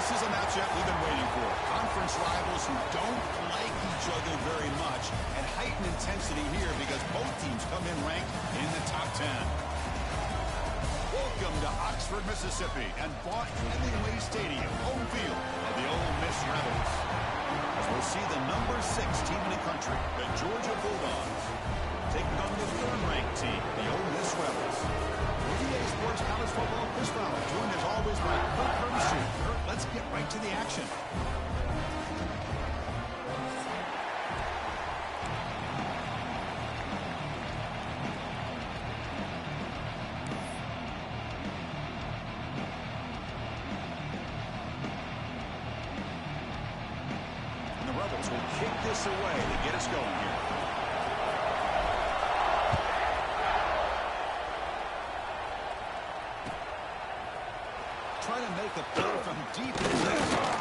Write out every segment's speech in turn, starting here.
This is a matchup we've been waiting for. Conference rivals who don't like each other very much, and heightened intensity here because both teams come in ranked in the top 10. Welcome to Oxford, Mississippi, and Vaught-Hemingway Stadium, home field of the Ole Miss Rebels. As we'll see the number 6 team in the country, the Georgia Bulldogs, taking on the third-ranked team, the Ole Miss Rebels. EA Sports College Football Chris Fowler, joined as always by Kurt Hermschu. Kurt, let's get right to the action. And the Rebels will kick this away to get us going here. Trying to make a play from deep in the end zone.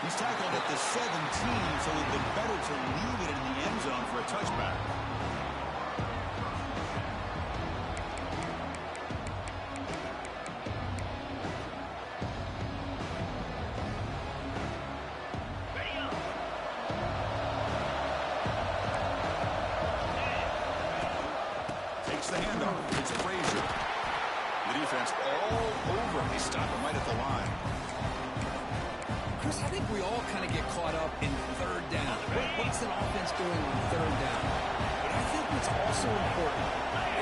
He's tackled at the 17, so it would have been better to leave it in the end zone for a touchback. Takes the handoff. It's Frazier. The defense all over. They stop him right at the line. Chris, I think we all kind of get caught up in third down. What's an offense doing on third down? But I think what's also important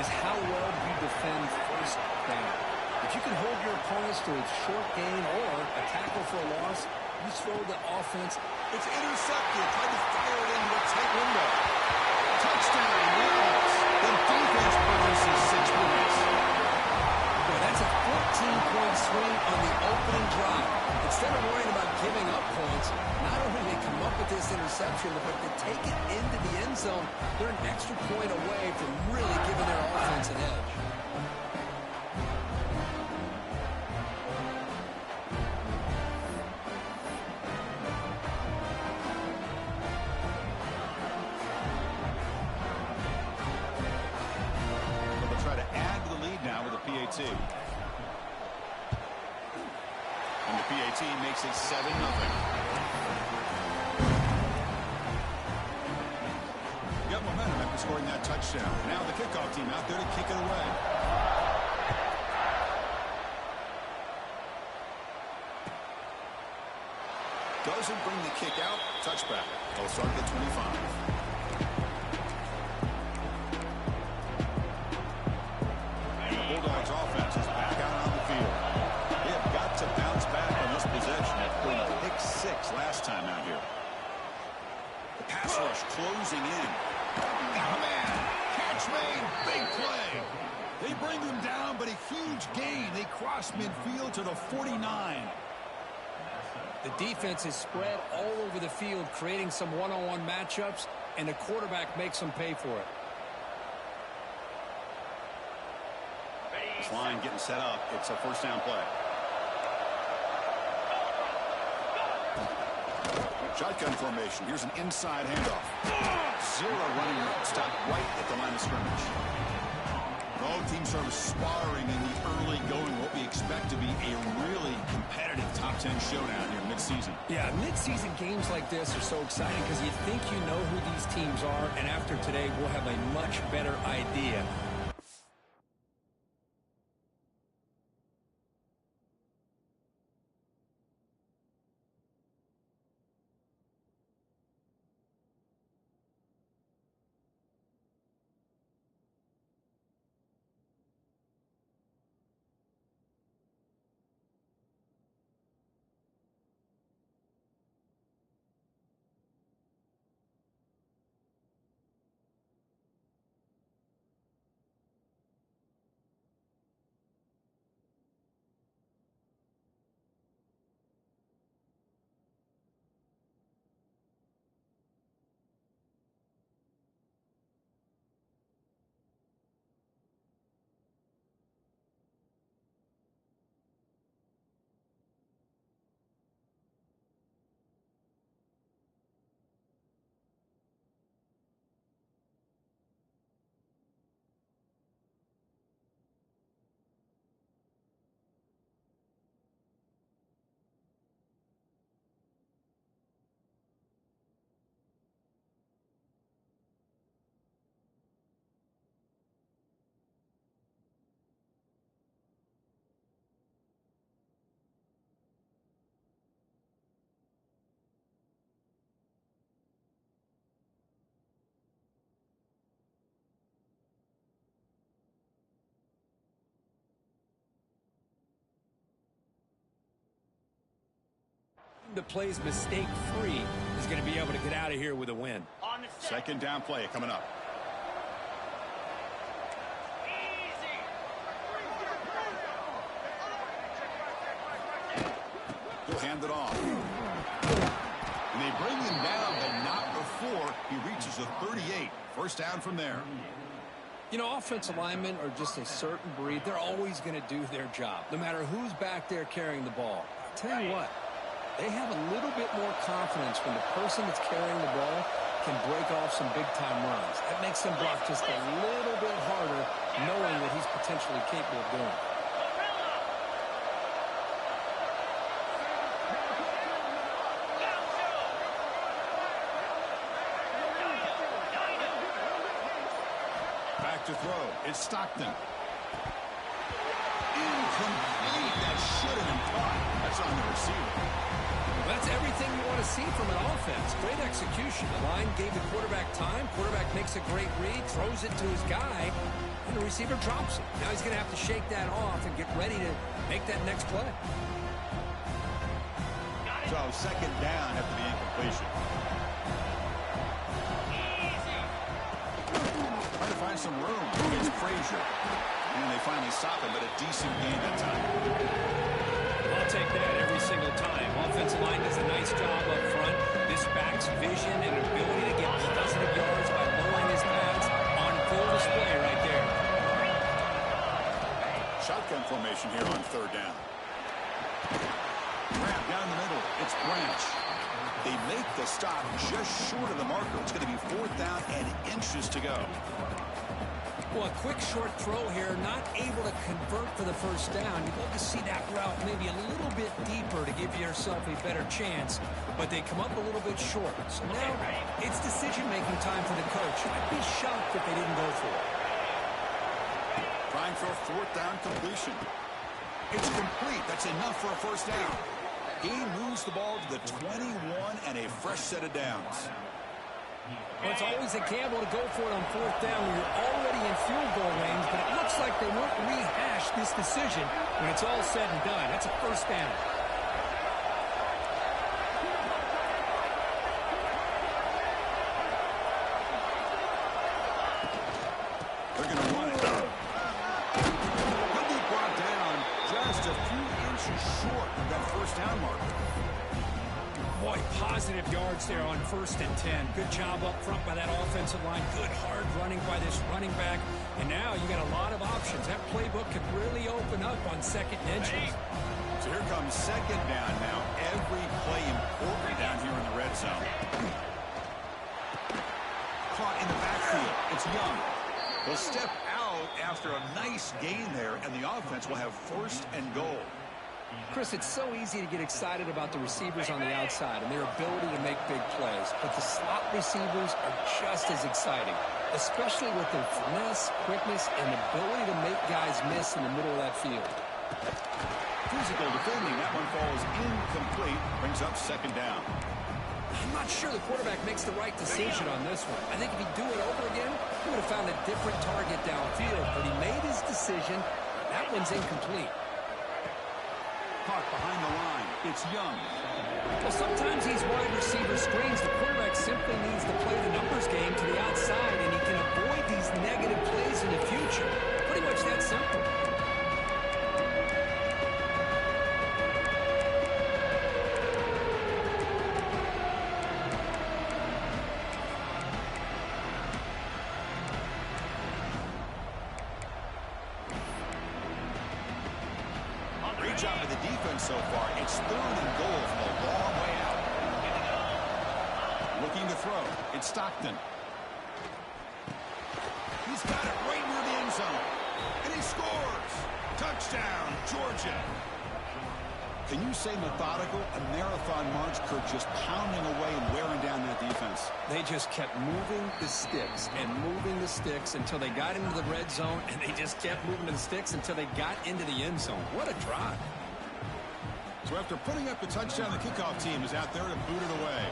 is how well you defend first down. If you can hold your opponents to a short gain or a tackle for a loss, you throw the offense. It's intercepted. Tried to fire it into a tight window. Touchdown, Rebels. The defense produces 6 points. That's a 14-point swing on the opening drive. Instead of worrying about giving up points, not only do they come up with this interception, but they take it into the end zone. They're an extra point away from really giving their offense an edge. They'll try to add to the lead now with a PAT. And the PAT makes it 7-0. Got momentum after scoring that touchdown. Now the kickoff team out there to kick it away. Doesn't bring the kick out. Touchback. They'll start at 25. Bulldogs offense is back out on the field. They have got to bounce back on this possession after a pick 6 last time out here. The pass rush closing in. Oh, man. Catch made. Big play. They bring them down, but a huge gain. They cross midfield to the 49. The defense is spread all over the field, creating some one-on-one matchups, and the quarterback makes them pay for it. This line getting set up. It's a first down play. Shotgun formation. Here's an inside handoff. Zero running route. Stop right at the line of scrimmage. Both teams sort of sparring in the early going. What we expect to be a really competitive top 10 showdown here mid-season. Yeah, mid-season games like this are so exciting because you think you know who these teams are, and after today, we'll have a much better idea. that plays mistake-free is going to be able to get out of here with a win. Second down play coming up. He'll hand it off. And they bring him down, but not before he reaches the 38. First down from there. You know, offensive linemen are just a certain breed. They're always going to do their job, no matter who's back there carrying the ball. I'll tell you what, they have a little bit more confidence when the person that's carrying the ball can break off some big-time runs. That makes them block just a little bit harder, knowing that he's potentially capable of doing it. To throw. It's Stockton. Incomplete. That should have been caught. That's on the receiver. Well, that's everything you want to see from an offense. Great execution. The line gave the quarterback time. Quarterback makes a great read, throws it to his guy, and the receiver drops it. Now he's going to have to shake that off and get ready to make that next play. So second down after the incompletion. Find some room against Frazier. And they finally stop him, but a decent game that time. I'll take that every single time. Offensive line does a nice job up front. This back's vision and ability to get positive yards by lowering his pads on full display right there. Shotgun formation here on third down. Grab down the middle. It's Branch. They make the stop just short of the marker. It's going to be fourth down and inches to go. Well, a quick short throw here, not able to convert for the first down. You'd love to see that route maybe a little bit deeper to give yourself a better chance, but they come up a little bit short. So now it's decision-making time for the coach. I'd be shocked if they didn't go for it. Trying for a fourth down completion. It's complete. That's enough for a first down. He moves the ball to the 21 and a fresh set of downs. Well, it's always a gamble to go for it on fourth down when you're already in field goal range, but it looks like they won't rehash this decision when it's all said and done. That's a first down. They're going to run it. Could be brought down just a few inches short of that first down marker. Boy, positive yards there on 1st and 10. Good job up front by that offensive line. Good hard running by this running back. And now you got a lot of options. That playbook could really open up on second and inches. So here comes second down now. Every play important down here in the red zone. Caught in the backfield. It's Young. He'll step out after a nice gain there, and the offense will have first and goal. Chris, it's so easy to get excited about the receivers on the outside and their ability to make big plays, but the slot receivers are just as exciting, especially with their finesse, quickness, and ability to make guys miss in the middle of that field. Physical defending. That one falls incomplete. Brings up second down. I'm not sure the quarterback makes the right decision on this one. I think if he'd do it over again, he would have found a different target downfield, but he made his decision. That one's incomplete. Caught behind the line. It's Young. Well, sometimes these wide receiver screens, the quarterback simply needs to play the numbers game to the outside, and he can avoid these negative plays in the future. Pretty much that simple. Great job of the defense so far. It's third and goal from a long way out. Looking to throw. It's Stockton. He's got it right near the end zone. And he scores. Touchdown, Georgia. Can you say methodical? A marathon march, Kirk, just pounding away and wearing down that defense. They just kept moving the sticks and moving the sticks until they got into the red zone, and they just kept moving the sticks until they got into the end zone. What a drive. So after putting up the touchdown, the kickoff team is out there to boot it away.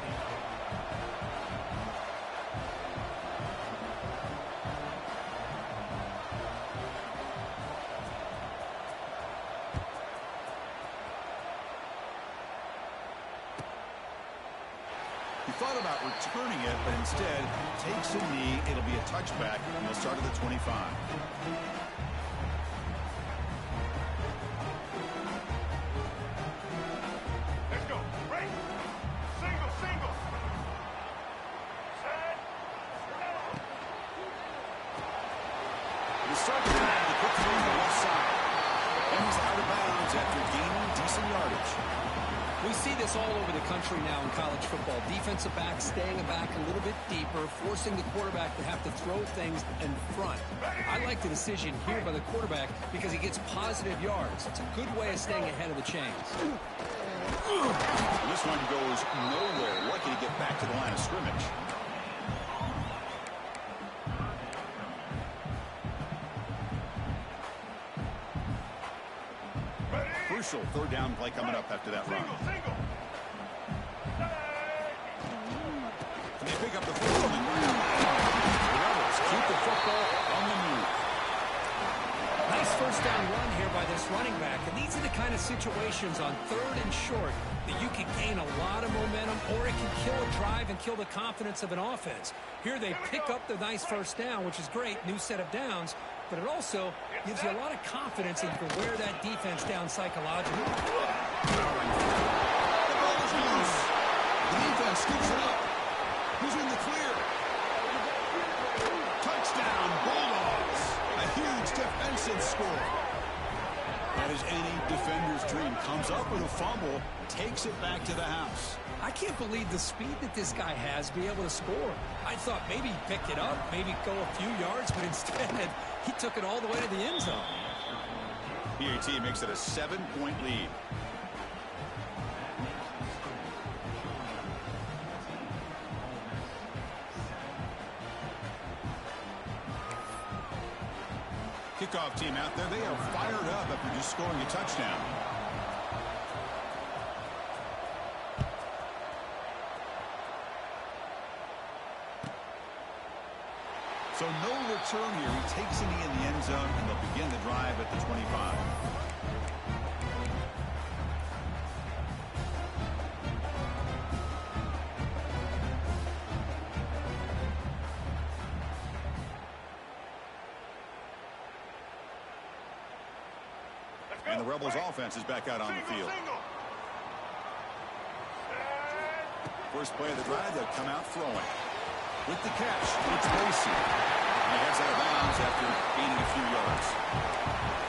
thought about returning it, but instead takes a knee. It'll be a touchback, and they'll start at the 25. Let's go. Break. Single, single. Set. The start to the quick throw on the left side. And he's out of bounds after gaining decent yardage. We see this all over the country now in college football. Defensive backs staying back a little bit deeper, forcing the quarterback to have to throw things in front. I like the decision here by the quarterback because he gets positive yards. It's a good way of staying ahead of the chains. This one goes nowhere. Lucky to get back to the line of scrimmage. Crucial third down play coming up after that run. Single. And they pick up the football on the ground. The Rebels keep the football on the move. Nice first down run here by this running back. And these are the kind of situations on third and short that you can gain a lot of momentum, or it can kill a drive and kill the confidence of an offense. Here they pick up the nice first down, which is great, new set of downs, but it also gives you a lot of confidence that you can wear that defense down psychologically. The ball is loose. The defense scoops it up. Who's in the clear? Touchdown, Bulldogs. A huge defensive score. That is any defender's dream. Comes up with a fumble, takes it back to the house. I can't believe the speed that this guy has to be able to score. I thought maybe he'd pick it up, maybe go a few yards, but instead he took it all the way to the end zone. PAT makes it a 7-point lead. Kickoff team out there. They are fired up after just scoring a touchdown. So no return here. He takes a knee in the end zone, and they'll begin the drive at the 25. And the Rebels offense is back out on the field. First play of the drive, they'll come out throwing. With the catch, it's Lacey. He heads out of bounds after gaining a few yards.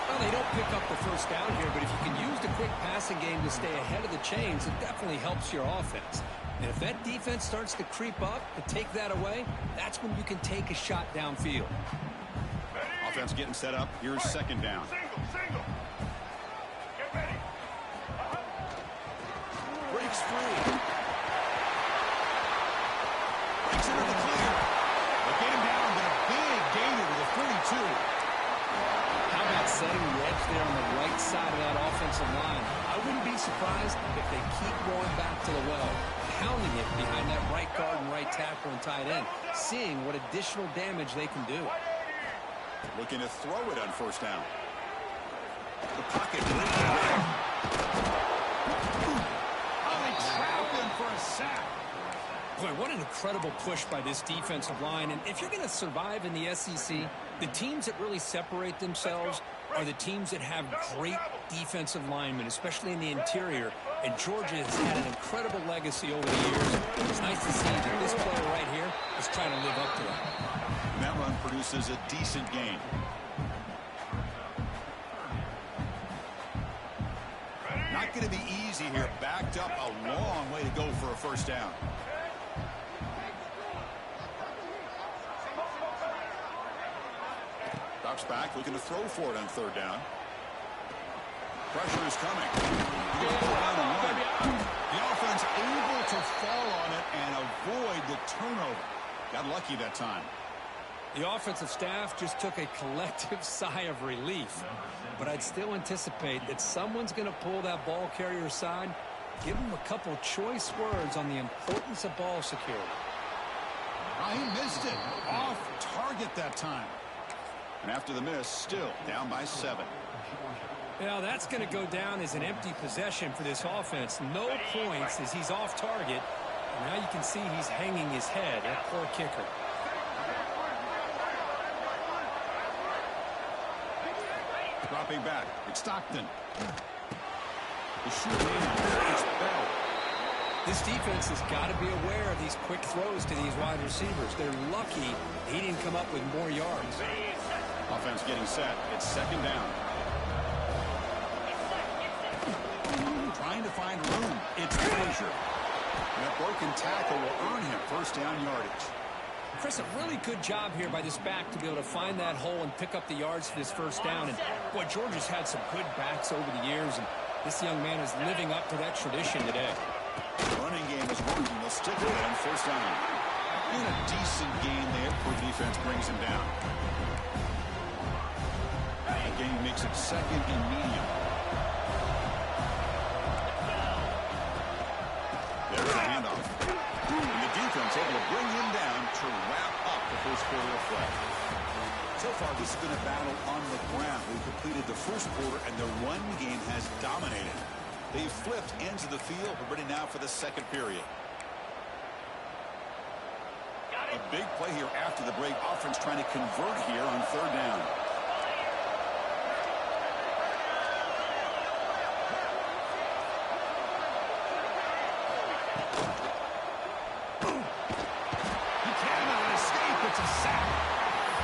Well, they don't pick up the first down here, but if you can use the quick passing game to stay ahead of the chains, it definitely helps your offense. And if that defense starts to creep up and take that away, that's when you can take a shot downfield. Offense getting set up. Here's second down. Single. Get ready. Breaks free. Breaks into the clear. They get him down, but a big gainer to the 42. How about setting the edge there on the right side of that offensive line? I wouldn't be surprised if they keep going back to the well, pounding it behind that right guard and right tackle and tight end, seeing what additional damage they can do. Looking to throw it on first down. The pocket. Oh, they trap him for a sack. Boy, what an incredible push by this defensive line. And if you're going to survive in the SEC, the teams that really separate themselves are the teams that have great defensive linemen, especially in the interior. And Georgia has had an incredible legacy over the years. It's nice to see that this player right here is trying to live up to that. And that run produces a decent gain. Not going to be easy here. Backed up a long way to go for a first down. Drops back, looking to throw for it on third down. Pressure is coming. The offense able to fall on it and avoid the turnover. Got lucky that time. The offensive staff just took a collective sigh of relief. But I'd still anticipate that someone's going to pull that ball carrier aside, give him a couple choice words on the importance of ball security. He missed it. Off target that time. And after the miss, still down by 7. Well, that's going to go down as an empty possession for this offense. No points as he's off target. And now you can see he's hanging his head. That poor kicker. Dropping back. It's Stockton. The shooting is Bell. This defense has got to be aware of these quick throws to these wide receivers. They're lucky he didn't come up with more yards. Offense getting set. It's second down. Trying to find room. It's Frazier. And a broken tackle will earn him first down yardage. Chris, a really good job here by this back to be able to find that hole and pick up the yards for this first down. And, boy, Georgia's had some good backs over the years, and this young man is living up to that tradition today. The running game is working. They'll stick with it on first down. Doing a decent game there before defense brings him down. The game makes it second and medium. There's a handoff. And the defense able to bring him down to wrap up the first quarter of play. So far, this has been a battle on the ground. We completed the first quarter, and the run game has dominated. They've flipped into the field. We're ready now for the second period. A big play here after the break. Offense trying to convert here on third down. He cannot escape. It's a sack.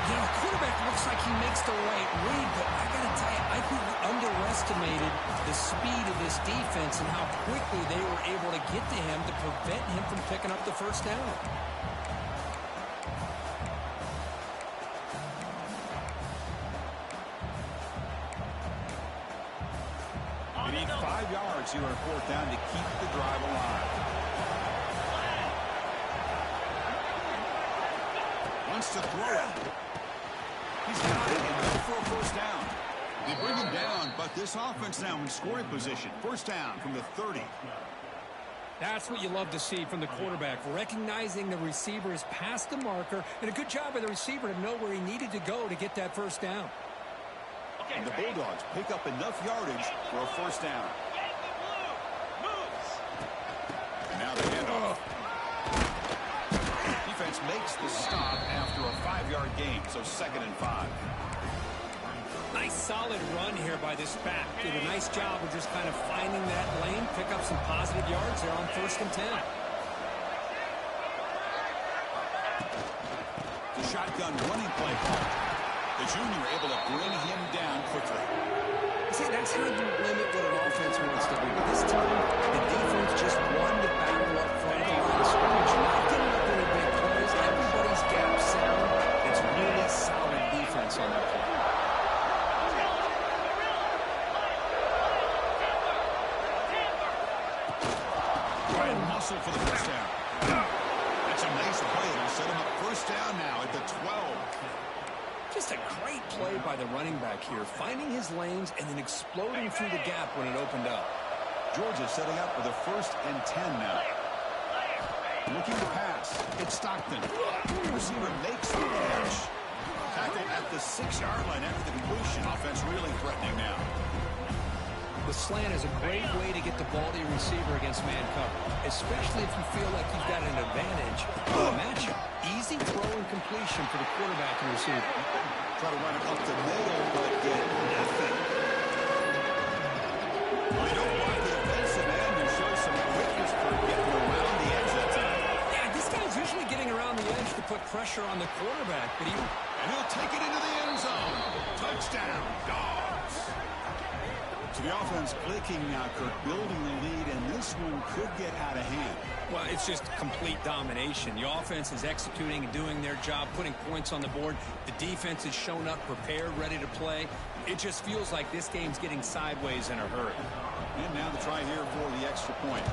You know, the quarterback looks like he makes the right read, but I got to tell you, I think we underestimated the speed of this defense and how quickly they were able to get to him to prevent him from picking up the first down. They need 5 yards here on fourth down to keep the drive alive. Wants to throw it. He's got it and for a first down. They bring him down, but this offense now in scoring position. First down from the 30. That's what you love to see from the quarterback, recognizing the receiver is past the marker, and a good job by the receiver to know where he needed to go to get that first down. And the Bulldogs pick up enough yardage for a first down. And now the handoff. Defense makes the stop after a 5-yard gain, so 2nd and 5. Nice solid run here by this back. Did a nice job of just kind of finding that lane, pick up some positive yards there on 1st and 10. The shotgun running play call. The junior able to bring him down quickly. See, that's how you limit what an offense wants to do. But this time, the defense just won the battle up front of the line of scrimmage. Not giving up any big plays. Everybody's gap sound. It's really solid defense on that play. Muscle for the first down. That's a nice play. It'll set him up first down now at the 12. Just a great play by the running back here, finding his lanes and then exploding through the gap when it opened up. Georgia setting up for the 1st and 10 now. Looking to pass. It's Stockton. The receiver makes the catch. Tackle at the 6-yard line after the completion. Offense really threatening now. The slant is a great way to get the ball to your receiver against man cover, especially if you feel like you've got an advantage in the matchup. Easy throw and completion for the quarterback and receiver. Try to run it up the middle, but get nothing. They don't want the defensive end to show some quickness for getting around the edge that time. Yeah, this guy's usually getting around the edge to put pressure on the quarterback, but and he'll take it into the end zone. Touchdown, Dogs. So the offense clicking now, Kirk, building the lead, and this one could get out of hand. Well, it's just complete domination. The offense is executing and doing their job, putting points on the board. The defense has shown up, prepared, ready to play. It just feels like this game's getting sideways in a hurry. And now the try here for the extra point.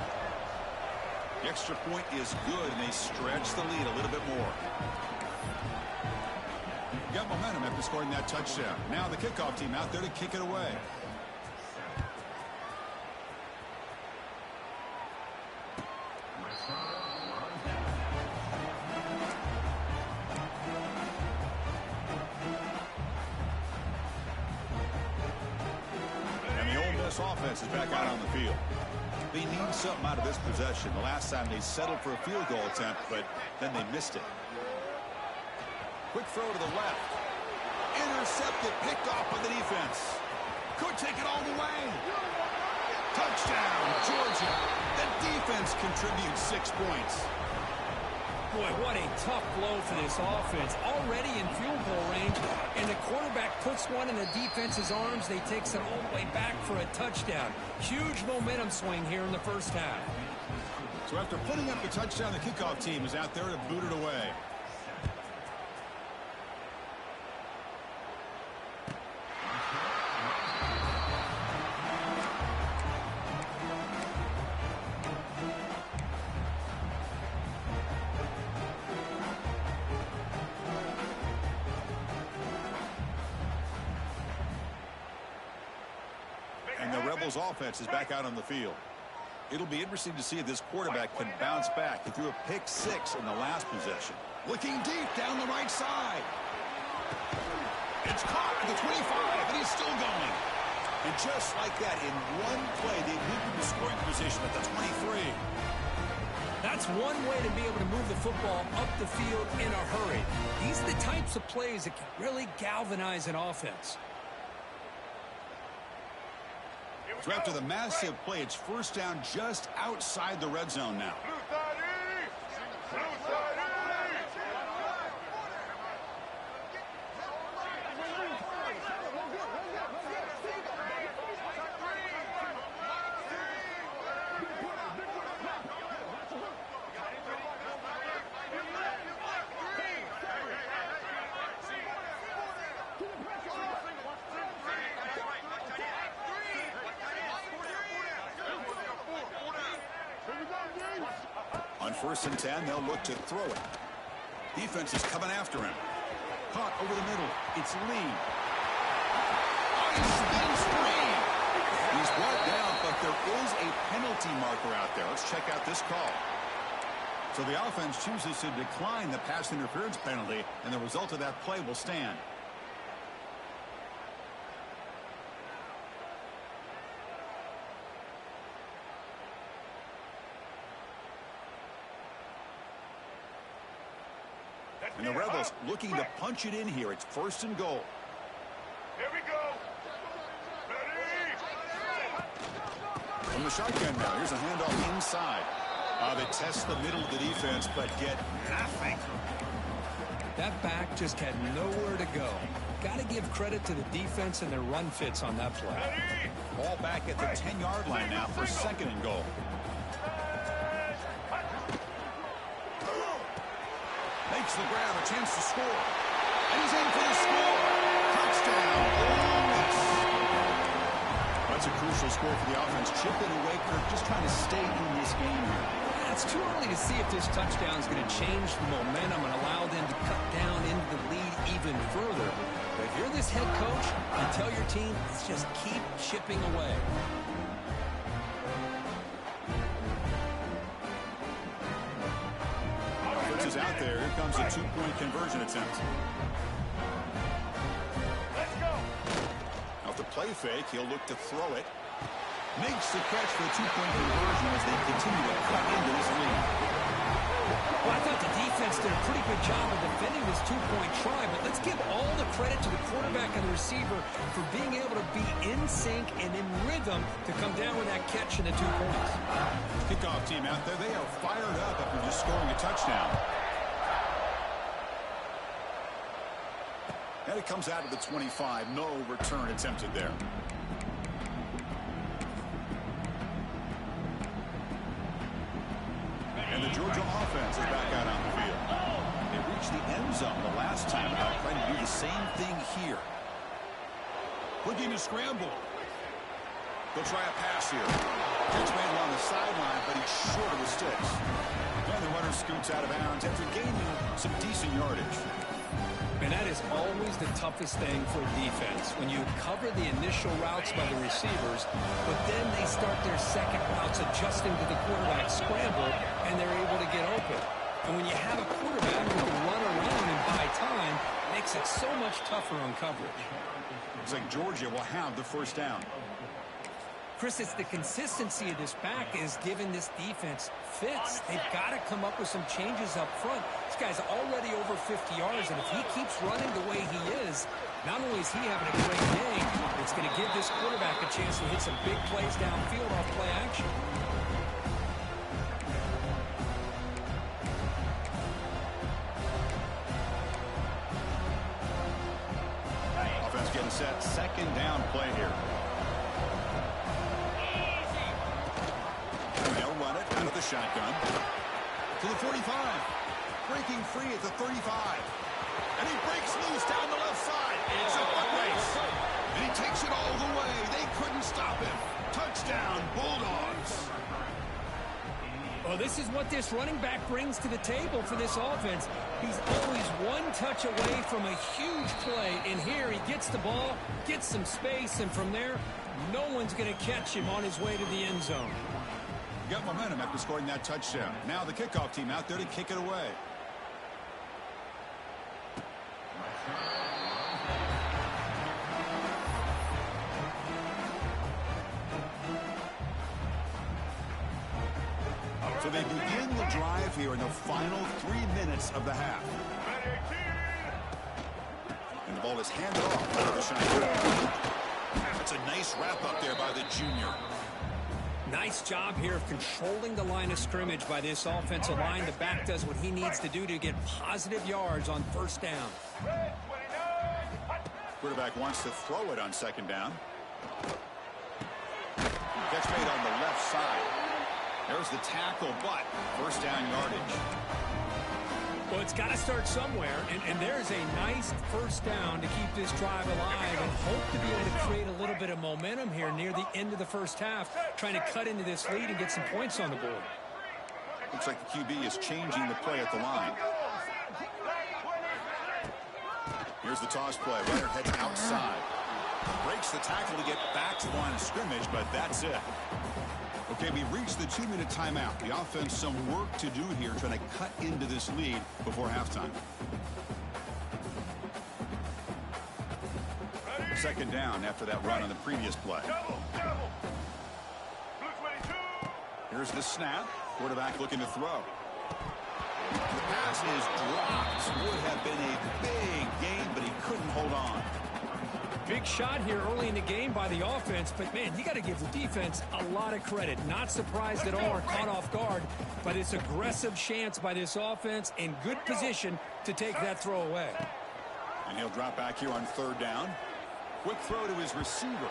The extra point is good, and they stretch the lead a little bit more. Got momentum after scoring that touchdown. Now the kickoff team out there to kick it away. And the Ole Miss offense is back out on the field. They need something out of this possession. The last time they settled for a field goal attempt, but then they missed it. Quick throw to the left. Intercepted, picked off by the defense. Could take it all the way. Touchdown, Georgia. The defense contributes 6 points. Boy, what a tough blow for this offense. Already in field goal range, and the quarterback puts one in the defense's arms. They takes it all the way back for a touchdown. Huge momentum swing here in the first half. So after putting up the touchdown, the kickoff team is out there to boot it away. And the Rebels offense is back out on the field. It'll be interesting to see if this quarterback can bounce back. He threw a pick-6 in the last possession. Looking deep down the right side. It's caught at the 25, and he's still going. And just like that, in one play, they moved into scoring position at the 23. That's one way to be able to move the football up the field in a hurry. These are the types of plays that can really galvanize an offense. So after the massive play, it's first down just outside the red zone now. On 1st and 10, they'll look to throw it. Defense is coming after him. Caught over the middle. It's Lee. Oh, he spins free. He's brought down, but there is a penalty marker out there. Let's check out this call. So the offense chooses to decline the pass interference penalty, and the result of that play will stand. And the Rebels looking to punch it in here. It's 1st and goal. Here we go. Ready? From the shotgun now. Here's a handoff inside. They test the middle of the defense, but get nothing. That back just had nowhere to go. Got to give credit to the defense and their run fits on that play. Ready? Ball back at the 10-yard line now for 2nd and goal. Makes the grab, a chance to score. And he's in for the score. Touchdown. That's a crucial score for the offense. Chipping away, Kirk, just trying to stay in this game here. It's too early to see if this touchdown is going to change the momentum and allow them to cut down into the lead even further. But if you're this head coach, you tell your team, let's just keep chipping away. Is out there. Here comes a 2-point conversion attempt. Let's go. Off the play fake, he'll look to throw it. Makes the catch for the 2-point conversion as they continue to cut into this lead. Well, I thought the defense did a pretty good job of defending this 2-point try, but let's give all the credit to the quarterback and the receiver for being able to be in sync and in rhythm to come down with that catch and the 2 points. Kickoff team out there, they are fired up after just scoring a touchdown. And it comes out of the 25. No return attempted there. And the Georgia offense is back out on the field. They reached the end zone the last time out, trying to do the same thing here. Looking to scramble. They'll try a pass here. Catch made along the sideline, but he's short of the sticks. And the runner scoots out of bounds after gaining some decent yardage. And that is always the toughest thing for a defense, when you cover the initial routes by the receivers, but then they start their second routes adjusting to the quarterback scramble, and they're able to get open. And when you have a quarterback who can run around and buy time, it makes it so much tougher on coverage. Looks like Georgia will have the 1st down. Chris, it's the consistency of this back is giving this defense fits. They've got to come up with some changes up front. This guy's already over 50 yards, and if he keeps running the way he is, not only is he having a great day, it's going to give this quarterback a chance to hit some big plays downfield off play action. Offense getting set. Second down play here. They'll run it out of the shotgun to the 45. Breaking free at the 35. And he breaks loose down the left side. It's a foot race. And he takes it all the way. They couldn't stop him. Touchdown, Bulldogs. Well, this is what this running back brings to the table for this offense. He's always one touch away from a huge play. And here he gets the ball, gets some space, and from there, no one's going to catch him on his way to the end zone. Got momentum after scoring that touchdown. Now the kickoff team out there to kick it away. So they begin the drive here in the final 3 minutes of the half. And the ball is handed off out of the shotgun. That's a nice wrap up there by the junior. Nice job here of controlling the line of scrimmage by this offensive line. The back does what he needs to do to get positive yards on first down. Quarterback wants to throw it on second down. Catch made on the left side. There's the tackle, but first down yardage. Well, it's got to start somewhere, and there's a nice first down to keep this drive alive and hope to be able to create a little bit of momentum here near the end of the first half, trying to cut into this lead and get some points on the board. Looks like the QB is changing the play at the line. Here's the toss play. Runner heads outside. Breaks the tackle to get back to the line of scrimmage, but that's it. Okay, we've reached the 2-minute timeout. The offense some work to do here, trying to cut into this lead before halftime. Second down after that run on the previous play. Here's the snap. Quarterback looking to throw. The pass is dropped. Would have been a big gain, but he couldn't hold on. Big shot here early in the game by the offense, but man, you got to give the defense a lot of credit. Not surprised at all or caught off guard by this aggressive chance by this offense in good position to take that throw away. And he'll drop back here on third down. Quick throw to his receiver.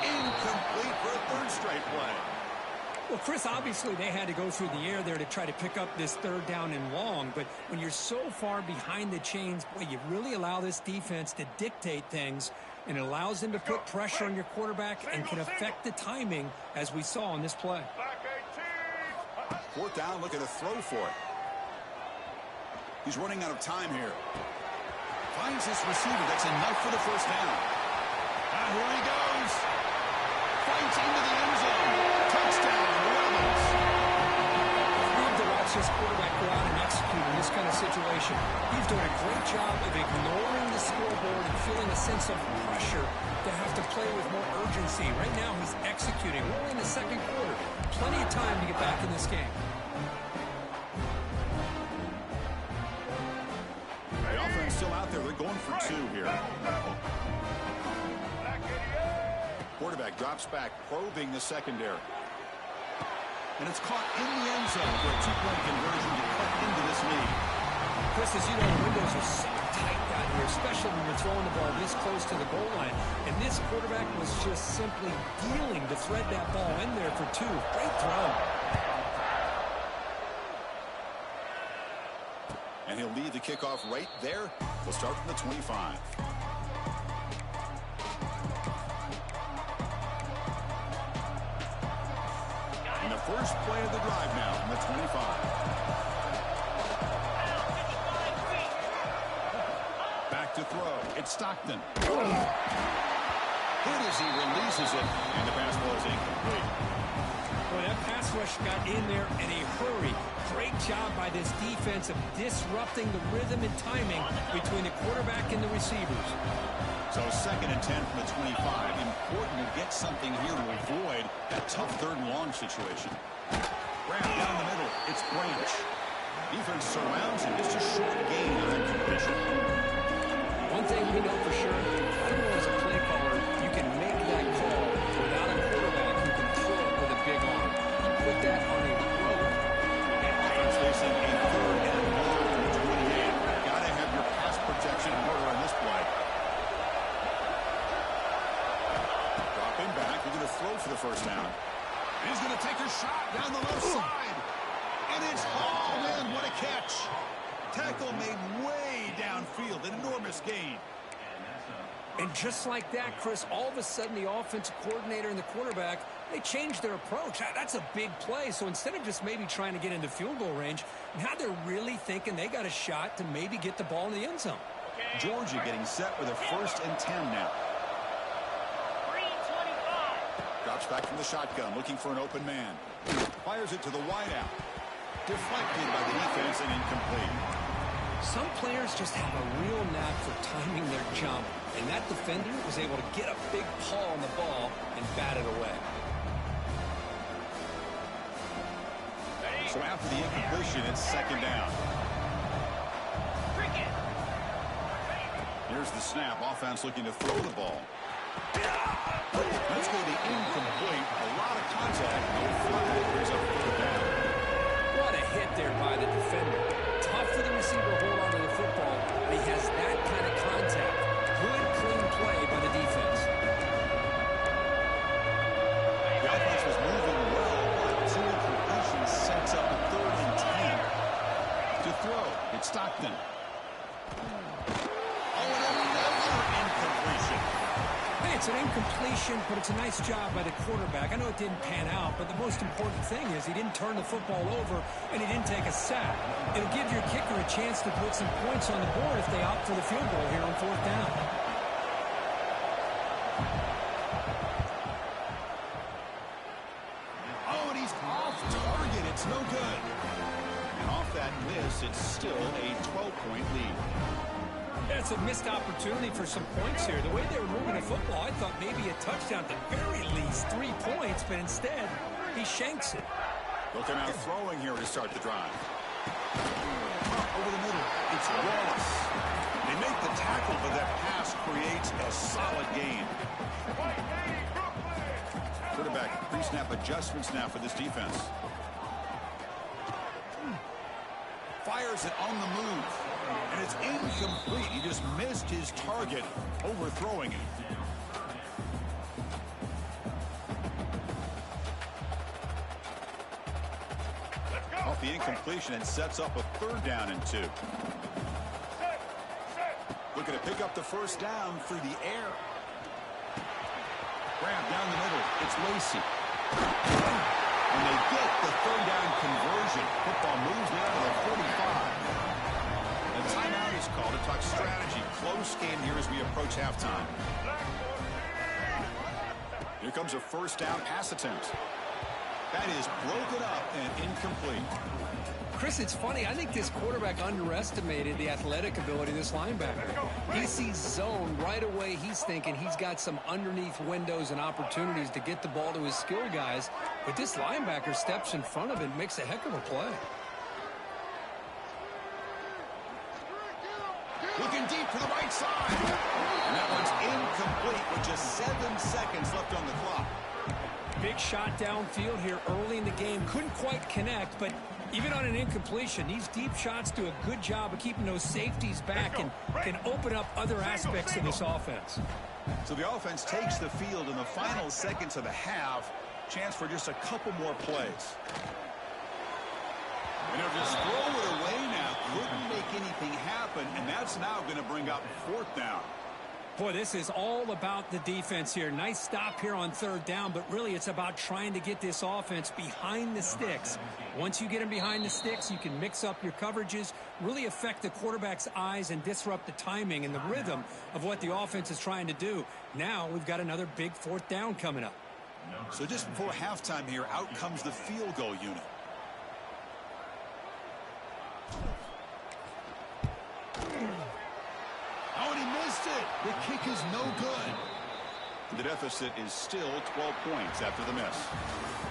Incomplete for a third straight play. Well, Chris, obviously they had to go through the air there to try to pick up this third down and long, but when you're so far behind the chains, boy, you really allow this defense to dictate things, and it allows them to put pressure on your quarterback and can affect the timing, as we saw on this play. Fourth down, looking to throw for it. He's running out of time here. Finds his receiver. That's enough for the first down. And here he goes. Fights into the end zone. Touchdown, Rebels. I love to watch this quarterback go out and execute in this kind of situation. He's doing a great job of ignoring the scoreboard and feeling a sense of pressure to have to play with more urgency. Right now, he's executing. We're only in the second quarter. Plenty of time to get back in this game. The offense still out there. They're going for two here. Quarterback drops back, probing the secondary. And it's caught in the end zone for a two-point conversion to cut into this lead. Chris, as you know, the windows are so tight down here, especially when you're throwing the ball this close to the goal line. And this quarterback was just simply dealing to thread that ball in there for two. Great throw. And he'll lead the kickoff right there. We'll start from the 25. And the first play of the drive now from the 25. Back to throw. It's Stockton. Good as he releases it. And the pass ball is incomplete. Boy, that pass rush got in there in a hurry. Great job by this defense of disrupting the rhythm and timing between the quarterback and the receivers. So 2nd and 10 from the 25. Important to get something here to avoid avoid that tough third and long situation. Grab down the middle. It's Branch. Defense surrounds him. It's a short gain on completion. One thing we know for sure, I don't know as a play caller, you can make that call without a quarterback who can throw it with a big arm. You put that on a rope. Offense facing a third and long from the 28. Gotta have your pass protection in order on this play. Dropping back. We're going to throw for the first down. He's going to take a shot down the left side. And it's hauled in. What a catch. Tackle made way downfield. An enormous gain. And just like that, Chris, all of a sudden the offensive coordinator and the quarterback, they changed their approach. That's a big play. So instead of just maybe trying to get into field goal range, now they're really thinking they got a shot to maybe get the ball in the end zone. Georgia getting set with a 1st and 10 now. Drops back from the shotgun, looking for an open man. Fires it to the wideout. Deflected by the defense and incomplete. Some players just have a real knack for timing their jump, and that defender was able to get a big paw on the ball and bat it away. So after the incompletion, it's 2nd down. Here's the snap. Offense looking to throw the ball. That's going to be incomplete. A lot of contact. No flag. Here's a 3rd down. What a hit there by the defender. Tough for the receiver to hold on to the football, but he has that kind of contact. Good, clean play by the defense. The offense was moving well, but 2 incompletions sets up a 3rd and 10. To throw, it's Stockton. Oh, and another incompletion. Hey, it's an incompletion, but it's a nice job by the quarterback. I know it didn't pan out, but the most important thing is he didn't turn the football over and he didn't take a sack. It'll give your kicker a chance to put some points on the board if they opt for the field goal here on 4th down. Oh, and he's off target. It's no good. And off that miss, it's still a 12-point lead. That's a missed opportunity for some points here. The way they were moving the football, I thought maybe a touchdown at the very least, 3 points, but instead, he shanks it. Looking out throwing here to start the drive. Over the middle, it's Wallace. They make the tackle, but that pass creates a solid gain. Quarterback pre-snap adjustments now for this defense. Fires it on the move. And it's incomplete. He just missed his target, overthrowing it. Off the incompletion, and sets up a 3rd down and 2. Looking to pick up the 1st down through the air. Grab down the middle. It's Lacey. And they get the 3rd down conversion. Football moves now to the 45. A timeout is called to talk strategy. Close game here as we approach halftime. Here comes a 1st down pass attempt. That is broken up and incomplete. Chris, it's funny. I think this quarterback underestimated the athletic ability of this linebacker. He sees zone right away. He's thinking he's got some underneath windows and opportunities to get the ball to his skill guys. But this linebacker steps in front of it and makes a heck of a play. Looking deep to the right side. And that one's incomplete with just 7 seconds left on the clock. Big shot downfield here early in the game. Couldn't quite connect, but even on an incompletion, these deep shots do a good job of keeping those safeties back and can open up other aspects of this offense. So the offense takes the field in the final seconds of the half. Chance for just a couple more plays. And they'll just throw it away now. Couldn't make anything happen, and that's now going to bring up 4th down. Boy, this is all about the defense here. Nice stop here on 3rd down, but really it's about trying to get this offense behind the sticks. Once you get them behind the sticks, you can mix up your coverages, really affect the quarterback's eyes and disrupt the timing and the rhythm of what the offense is trying to do. Now we've got another big 4th down coming up. So just before halftime here, out comes the field goal unit. Oh, and he missed it. The kick is no good. The deficit is still 12 points after the miss.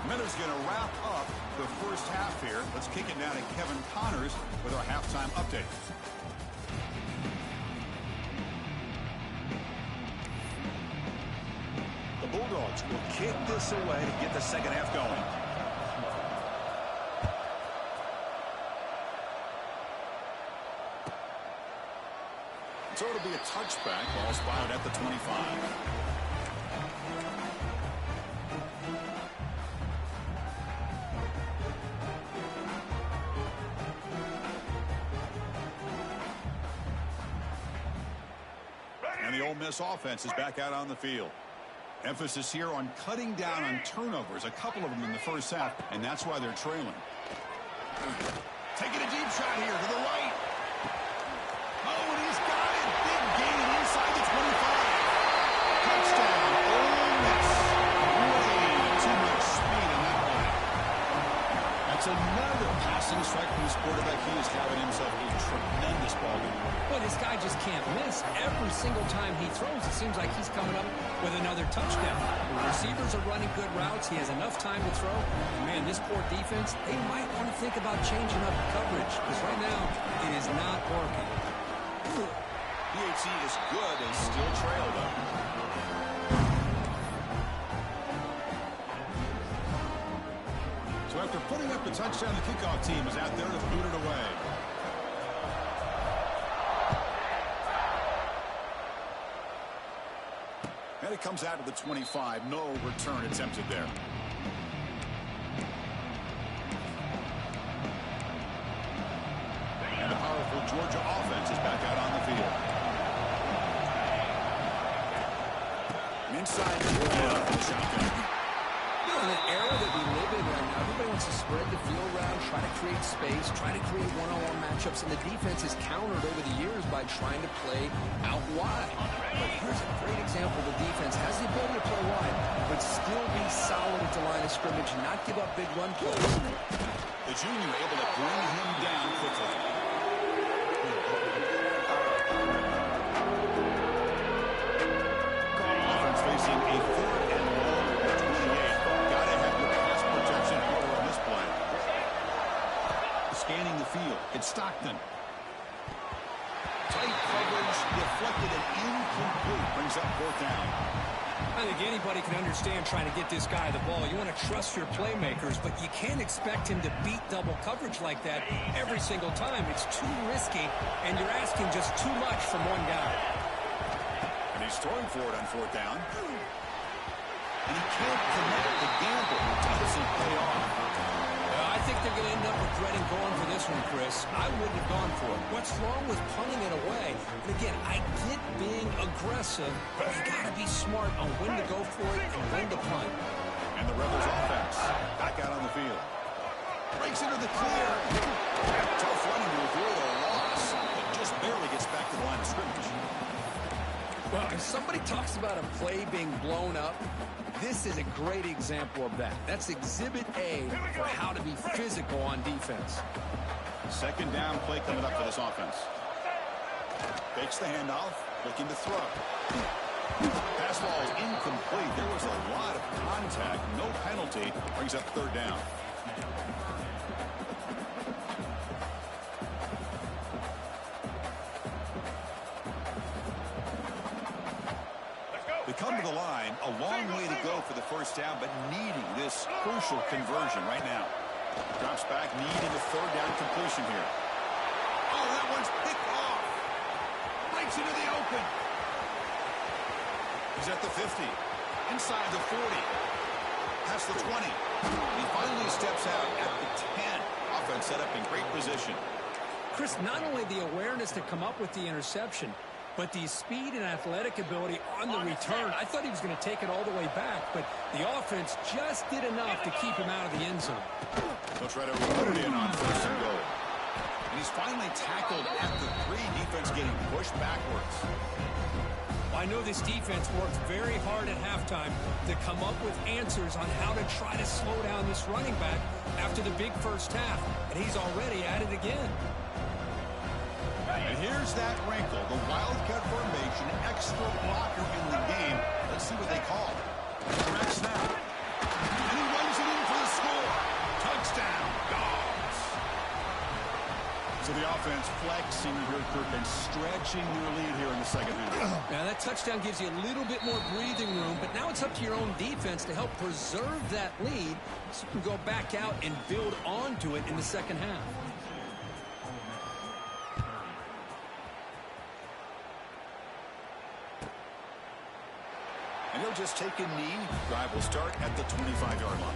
Miller's going to wrap up the first half here. Let's kick it down to Kevin Connors with our halftime update. The Bulldogs will kick this away to get the second half going. So it'll be a touchback. Ball spotted at the 25. And the Ole Miss offense is back out on the field. Emphasis here on cutting down on turnovers, a couple of them in the first half, and that's why they're trailing. Taking a deep shot here to the right. Oh, and he's got it. Big gain inside the 25. Touchdown, Ole Miss. Way too much speed in that one. That's another passing strike from this quarterback. He is having himself a tremendous ball game. Well, this guy just can't miss. Every single time he throws, it seems like he's coming up with another touchdown. The receivers are running good routes. He has enough time to throw. And man, this poor defense, they might want to think about changing up coverage because right now it is not working. PHC is good and still trail, though. So after putting up the touchdown, the kickoff team is out there to boot it away. And it comes out to the 25. No return attempted there. And a powerful Georgia offense is back out on the field. Inside the shotgun. In an era that we live in right now, everybody wants to spread the field around, try to create space, try to create one-on-one matchups, and the defense is countered over the years by trying to play out wide. But here's a great example. The defense has the ability to play wide, but still be solid at the line of scrimmage and not give up big run plays. The junior able to bring him down quickly. Offense facing a 4th and long at 28. Got to have your pass protection cover on this play. Scanning the field. It's Stockton. Tight coverage, deflected and incomplete. Brings up 4th down. I think anybody can understand trying to get this guy the ball. You want to trust your playmakers, but you can't expect him to beat double coverage like that every single time. It's too risky, and you're asking just too much from one guy. And he's throwing for it on 4th down. And he can't connect. The gamble doesn't pay off. I think they're going to end up regretting going for this one, Chris. I wouldn't have gone for it. What's wrong with punting it away? And again, I get being aggressive, but you got to be smart on when to go for it and when to punt. And the Rebels offense back out on the field. Breaks into the clear. Tough running to avoid a loss, but just barely gets back to the line of scrimmage. Well, if somebody talks about a play being blown up, this is a great example of that. That's Exhibit A for how to be physical on defense. 2nd down play coming up for this offense. Fakes the handoff, looking to throw. Pass ball is incomplete. There was a lot of contact, no penalty. Brings up 3rd down. They come to the line, a long way to go for the 1st down, but needing this crucial conversion right now. Drops back, needing a 3rd down completion here. Oh, that one's picked off. Breaks into the open. He's at the 50. Inside the 40. Past the 20. He finally steps out at the 10. Offense set up in great position. Chris, not only the awareness to come up with the interception, but the speed and athletic ability on the return. I thought he was going to take it all the way back, but the offense just did enough to keep him out of the end zone. They'll try to run it in on 1st and goal. And he's finally tackled at the 3. Defense getting pushed backwards. Well, I know this defense worked very hard at halftime to come up with answers on how to try to slow down this running back after the big first half, and he's already at it again. And here's that wrinkle, the Wildcat formation, extra blocker in the game. Let's see what they call. Direct snap. And he runs it in for the score. Touchdown, Dogs. So the offense flexing here, Kirk, and stretching their lead here in the second half. Now that touchdown gives you a little bit more breathing room, but now it's up to your own defense to help preserve that lead so you can go back out and build onto it in the second half. And he'll just take a knee. Drive will start at the 25-yard line.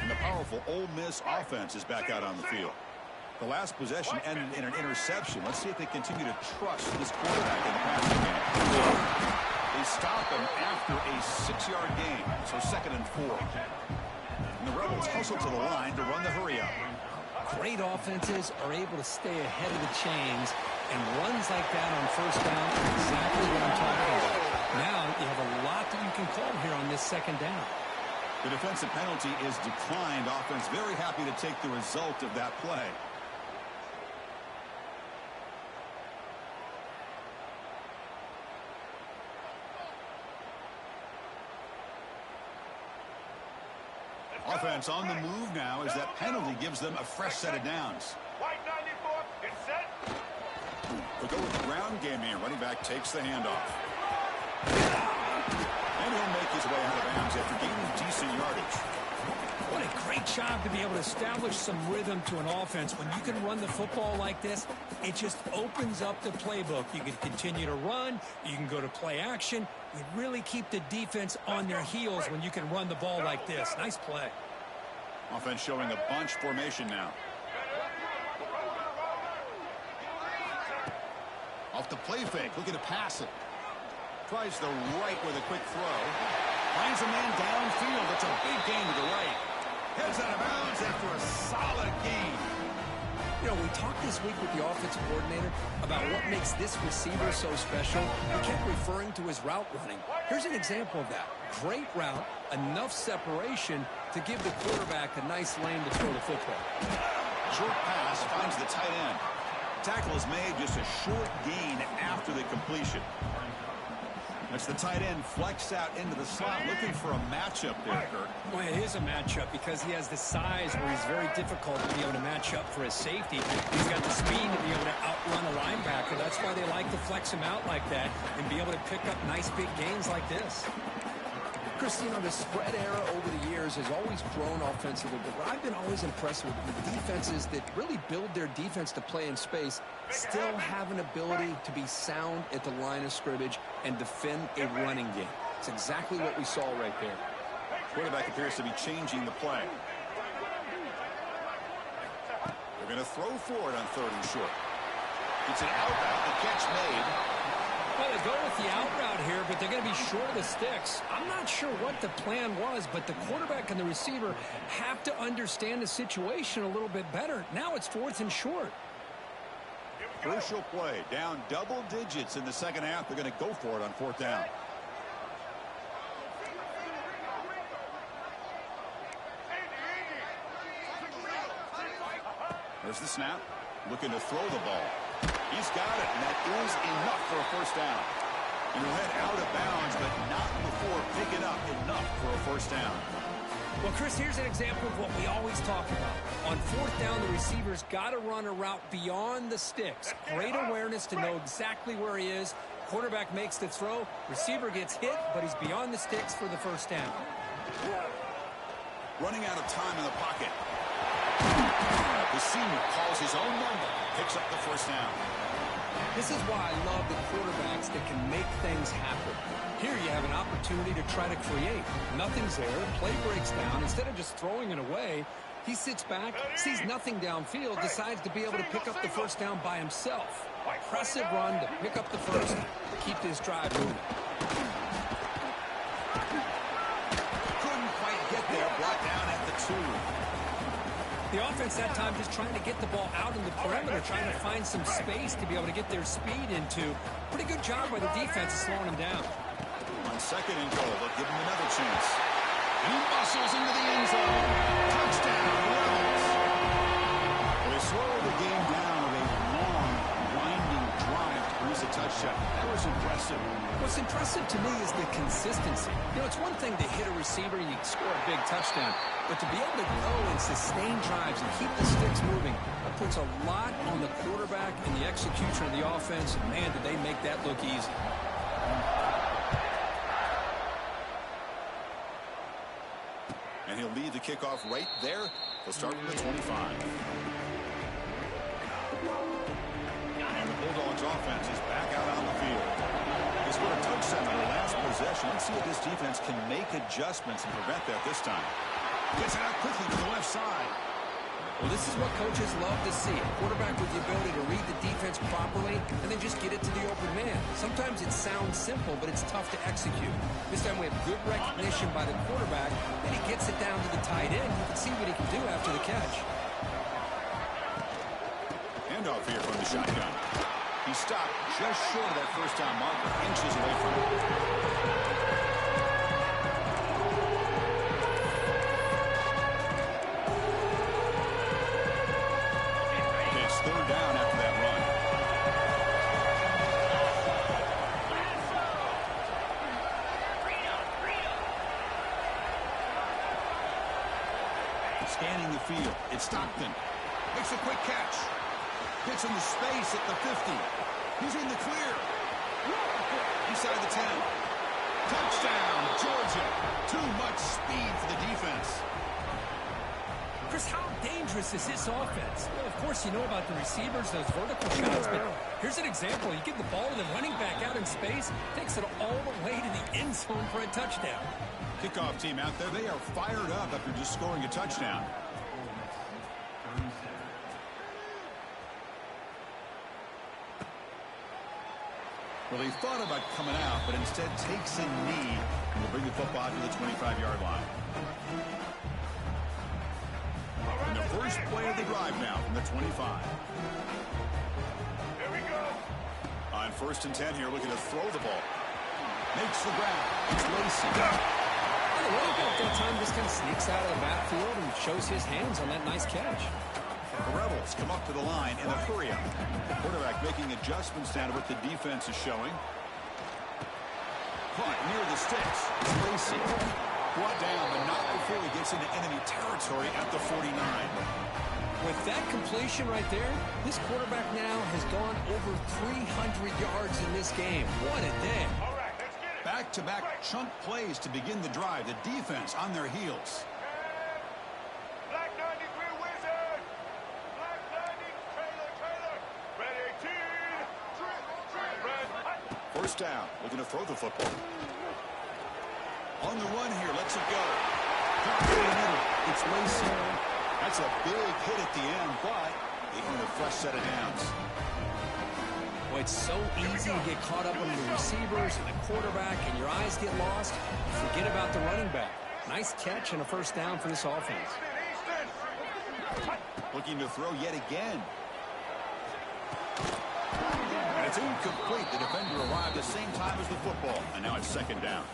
And the powerful Ole Miss offense is back out on the field. The last possession ended in an interception. Let's see if they continue to trust this quarterback in the passing game. They stop him after a 6-yard gain, so 2nd and 4. And the Rebels hustle to the line to run the hurry up. Great offenses are able to stay ahead of the chains, and runs like that on first down are exactly what I'm talking about. Now you have a lot that you can call here on this second down. The defensive penalty is declined. Offense very happy to take the result of that play. Offense on the move now as that penalty gives them a fresh set of downs. White 94, it's set. We'll go with the ground game here. Running back takes the handoff. And he'll make his way out of bounds after gaining decent yardage. What a great job to be able to establish some rhythm to an offense. When you can run the football like this, it just opens up the playbook. You can continue to run. You can go to play action. You really keep the defense on their heels when you can run the ball like this. Nice play. Offense showing a bunch formation now. Off the play fake, looking to pass it. Tries the right with a quick throw. Finds a man downfield. It's a big gain to the right. Heads out of bounds after a solid gain. You know, we talked this week with the offensive coordinator about what makes this receiver so special. He kept referring to his route running. Here's an example of that. Great route, enough separation to give the quarterback a nice lane to throw the football. Short pass finds the tight end. Tackle is made, just a short gain after the completion. That's the tight end flexed out into the slot, looking for a matchup there, Kirk. Well, it is a matchup because he has the size where he's very difficult to be able to match up for his safety. He's got the speed to be able to outrun a linebacker. That's why they like to flex him out like that and be able to pick up nice big gains like this. Chris, you know, the spread era over the years has always grown offensively, but what I've been always impressed with the defenses that really build their defense to play in space still have an ability to be sound at the line of scrimmage and defend a running game. It's exactly what we saw right there. Quarterback appears to be changing the play. They're going to throw for it on 3rd and short. It's an out route, the catch made. Well, they go with the out route here, but they're going to be short of the sticks. I'm not sure what the plan was, but the quarterback and the receiver have to understand the situation a little bit better. Now it's 4th and short. Crucial play. Down double digits in the second half. They're going to go for it on 4th down. There's the snap. Looking to throw the ball. He's got it, and that is enough for a first down. And he'll head out of bounds, but not before picking up enough for a first down. Well, Chris, here's an example of what we always talk about. On 4th down, the receiver's got to run a route beyond the sticks. Great awareness to know exactly where he is. Quarterback makes the throw. Receiver gets hit, but he's beyond the sticks for the first down. Running out of time in the pocket. The senior calls his own number. Picks up the first down. This is why I love the quarterbacks that can make things happen. Here you have an opportunity to try to create. Nothing's there. Play breaks down. Instead of just throwing it away, he sits back, sees nothing downfield, decides to be able to pick up the first down by himself. Impressive run to pick up the first, keep this drive moving. Couldn't quite get there. Brought down at the 2. The offense that time just trying to get the ball out in the perimeter, trying to find some space to be able to get their speed into. Pretty good job by the defense of slowing him down. On 2nd and goal, they'll give him another chance. And he muscles into the end zone. Touchdown, Rebels. They slow the game down with a long, winding drive to produce a touchdown. That was impressive. What's impressive to me is the consistency. You know, it's one thing to hit a receiver and you score a big touchdown, but to be able to go and sustain drives and keep the sticks moving, that puts a lot on the quarterback and the execution of the offense. And man, did they make that look easy. And he'll lead the kickoff right there. They'll start from the 25. And the Bulldogs offense is back out on the field. They scored a touchdown on their last possession. Let's see if this defense can make adjustments and prevent that this time. Gets it out quickly to the left side. Well, this is what coaches love to see. A quarterback with the ability to read the defense properly and then just get it to the open man. Sometimes it sounds simple, but it's tough to execute. This time we have good recognition by the quarterback. Then he gets it down to the tight end. You can see what he can do after the catch. Handoff here from the shotgun. He stopped just short of that first down marker, inches away from it. It's third down after that run. Scanning the field. It's Stockton. Makes a quick catch. Gets into space at the 50. He's in the clear. Inside the 10. Touchdown, Georgia. Too much speed for the defense. Chris, how dangerous is this offense? Well, of course, you know about the receivers, those vertical shots, but here's an example. You give the ball to the running back out in space, takes it all the way to the end zone for a touchdown. Kickoff team out there, they are fired up after just scoring a touchdown. Well, he thought about coming out, but instead takes a knee and will bring the football to the 25-yard line. And the first play of the drive now from the 25. Here we go. On 1st and 10 here, looking to throw the ball. Makes the grab. It's Lacey. And the running back that time just kind of sneaks out of the backfield and shows his hands on that nice catch. The Rebels come up to the line in a hurry-up. Quarterback making adjustments down to what the defense is showing. Caught near the sticks. Lacey brought down, but not before he gets into enemy territory at the 49. With that completion right there, this quarterback now has gone over 300 yards in this game. What a day. All right, let's get it. Back-to-back chunk plays to begin the drive. The defense on their heels. Black 93 Wizard. Black 90 Taylor. Ready, team. Red. First down. Looking to throw the football. On the run here. Lets it go. It's Lacey. That's a big hit at the end, but they earn a fresh set of downs. Well, it's so easy to get caught up on the receivers and the quarterback, and your eyes get lost. Forget about the running back. Nice catch and a first down for this offense. Looking to throw yet again. And it's incomplete. The defender arrived the same time as the football, and now it's second down.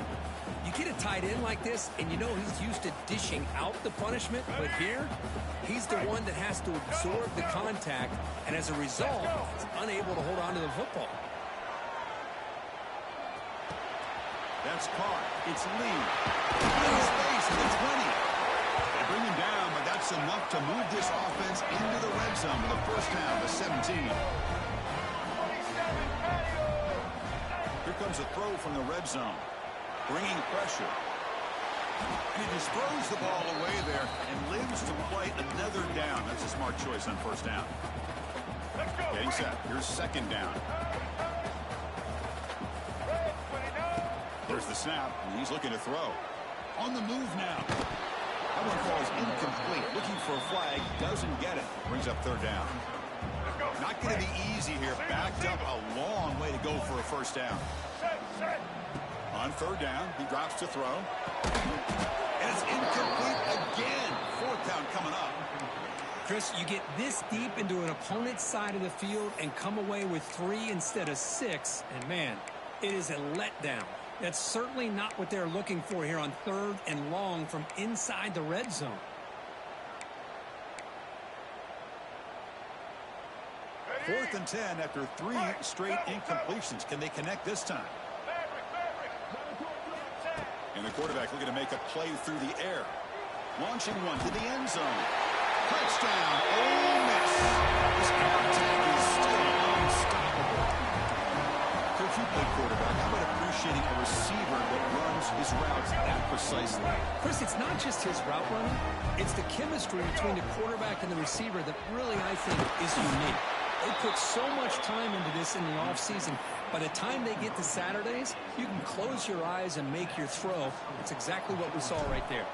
You get a tight end like this, and you know he's used to dishing out the punishment, but here, he's the one that has to absorb the contact, and as a result, he's unable to hold on to the football. That's caught. It's Lee. In space at the 20. They bring him down, but that's enough to move this offense into the red zone with a first down to 17. Here comes a throw from the red zone. Bringing pressure. And he just throws the ball away there and lives to play another down. That's a smart choice on first down. Getting set. Here's second down. There's the snap, and he's looking to throw. On the move now. That one falls incomplete. Looking for a flag. Doesn't get it. Brings up third down. Not going to be easy here. Backed up a long way to go for a first down. On third down, he drops to throw. And it's incomplete again. Fourth down coming up. Chris, you get this deep into an opponent's side of the field and come away with 3 instead of 6. And, man, it is a letdown. That's certainly not what they're looking for here on 3rd and long from inside the red zone. Fourth and 10 after 3 straight incompletions. Can they connect this time? And the quarterback looking to make a play through the air. Launching one to the end zone. Touchdown, Ole Miss. This air attack is still unstoppable. Coach, you play quarterback. How about appreciating a receiver that runs his routes that precisely? Chris, it's not just his route running. It's the chemistry between the quarterback and the receiver that really, I think, is unique. They put so much time into this in the offseason. By the time they get to Saturdays, you can close your eyes and make your throw. It's exactly what we saw right there.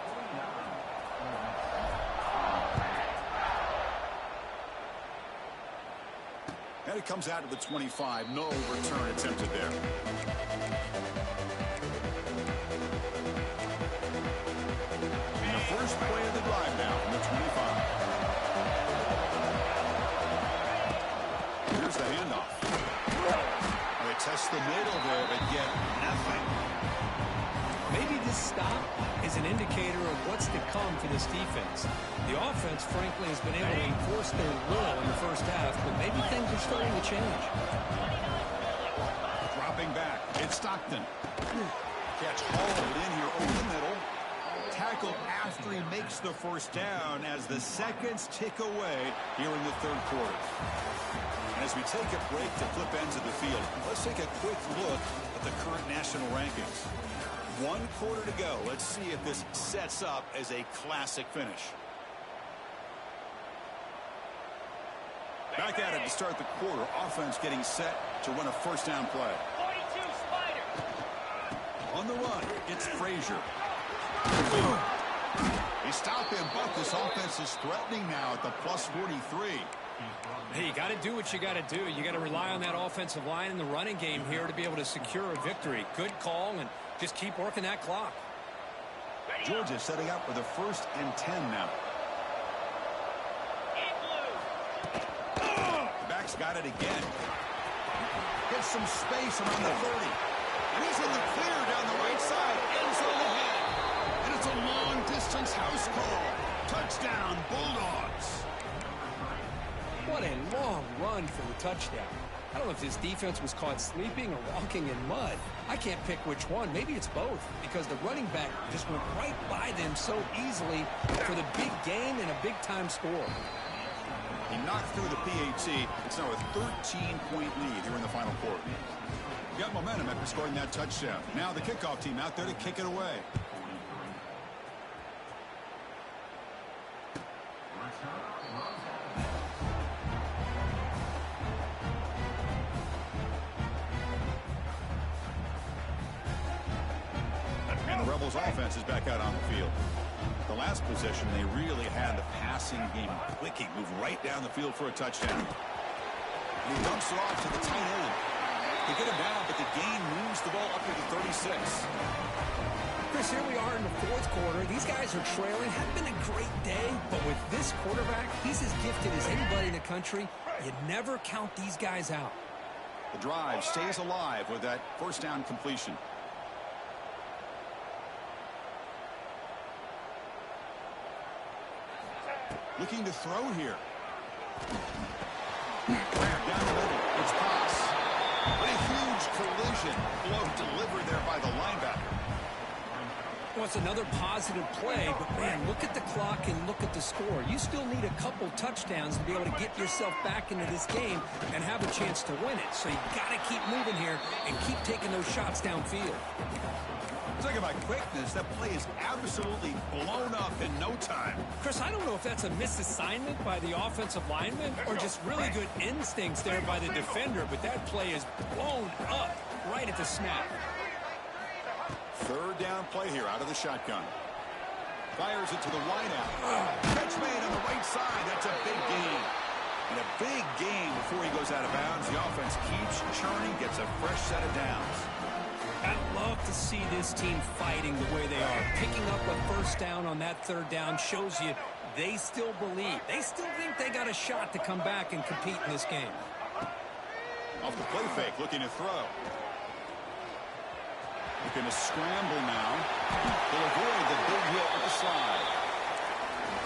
And it comes out to the 25. No return attempted there. And the first play of the drive now from the 25. Here's the handoff. They test the middle there, but get nothing. Maybe this stop is an indicator of what's to come for this defense. The offense, frankly, has been able to enforce their will in the first half, but maybe things are starting to change. Dropping back. It's Stockton. Catch hauled in here over the middle. Tackled after he makes the first down as the seconds tick away here in the third quarter. And as we take a break to flip ends of the field, let's take a quick look at the current national rankings. 1 quarter to go. Let's see if this sets up as a classic finish. Back at it to start the quarter. Offense getting set to run a first down play. 42 Spider. On the run, it's Frazier. He stopped him, but this offense is threatening now at the plus 43. Hey, you got to do what you got to do. You got to rely on that offensive line in the running game here to be able to secure a victory. Good call, and just keep working that clock. Georgia setting up for the 1st and 10 now. The back's got it again. Gets some space around the 30. And he's in the clear down the right side. End zone ahead. And it's a long-distance house call. Touchdown, Bulldogs. What a long run for the touchdown. I don't know if this defense was caught sleeping or walking in mud. I can't pick which one. Maybe it's both, because the running back just went right by them so easily for the big gain and a big-time score. He knocked through the PAT. It's now a 13-point lead here in the final quarter. Got momentum after scoring that touchdown. Now the kickoff team out there to kick it away. And the Rebels offense is back out on the field. The last possession, they really had the passing game clicking. Move right down the field for a touchdown. And he dumps it off to the tight end. They get him down, but the gain moves the ball up to the 36. Chris, here we are in the 4th quarter. These guys are trailing. Had been a great day, but with this quarterback, he's as gifted as anybody in the country. You never count these guys out. The drive stays alive with that first down completion. Looking to throw here. Grab down the middle. It's pass. But a huge collision blow delivered there by the linebacker. Well, it's another positive play, but man, look at the clock and look at the score. You still need a couple touchdowns to be able to get yourself back into this game and have a chance to win it. So you got to keep moving here and keep taking those shots downfield. Talking about quickness, that play is absolutely blown up in no time. Chris, I don't know if that's a misassignment by the offensive lineman or just really good instincts there by the defender, but that play is blown up right at the snap. Third down play here out of the shotgun. Fires it to the wideout. Catch made on the right side. That's a big gain. And a big gain before he goes out of bounds. The offense keeps churning, gets a fresh set of downs. I'd love to see this team fighting the way they are. Picking up a first down on that third down shows you they still believe. They still think they got a shot to come back and compete in this game. Off the play fake, looking to throw. Looking to scramble now. He'll avoid the big hit with the slide.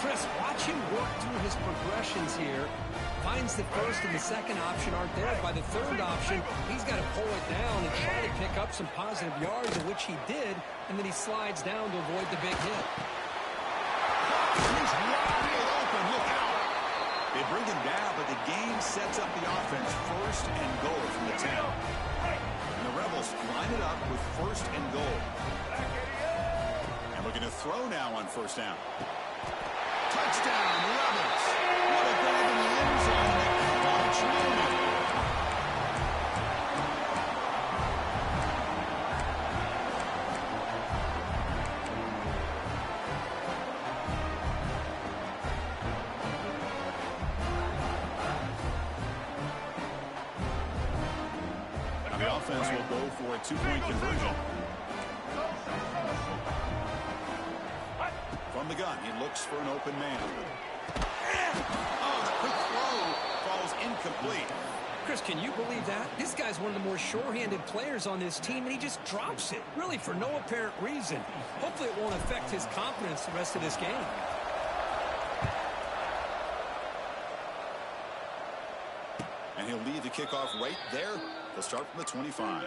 Chris, watch him work through his progressions here. Finds the first and the second option aren't there. By the third option, he's got to pull it down and try to pick up some positive yards, in which he did, and then he slides down to avoid the big hit. He's wide open. Look out. They bring him down, but the game sets up the offense. First and goal from the 10. And the Rebels line it up with first and goal. And looking to throw now on first down. Touchdown, Rebels. What a grab in the end zone. And a crunch moment. Now the offense will go for a two-point conversion. From the gun, he looks for an open man. Oh, the quick throw falls incomplete. Chris, can you believe that? This guy's one of the more sure-handed players on this team, and he just drops it, really for no apparent reason. Hopefully it won't affect his confidence the rest of this game. And he'll lead the kickoff right there. They'll start from the 25.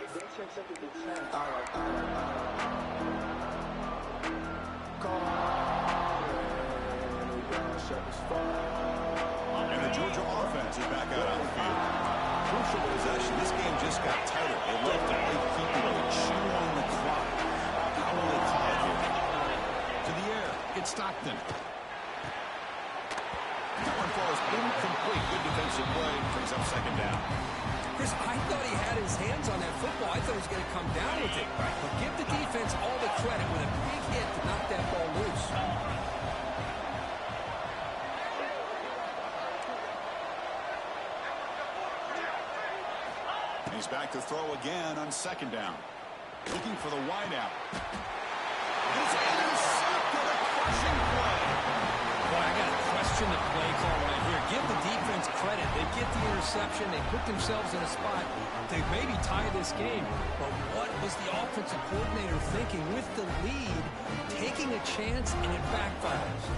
And the Georgia offense is back out on the field. Crucial possession. This game just got tighter. They love to play keep away, chew on the clock. How will they call it here? To the air. It's Stockton. That one falls incomplete. Good defensive play. Brings up second down. Chris, I thought he had his hands on that football. I thought he was going to come down with it. But give the defense all the credit with a big hit to knock that ball loose. He's back to throw again on second down. Looking for the wideout. It's intercepted. A crushing play. Boy, I got to question the play call right here. Give the defense credit. They get the interception. They put themselves in a spot to maybe tie this game. But what was the offensive coordinator thinking with the lead, taking a chance, and it backfires?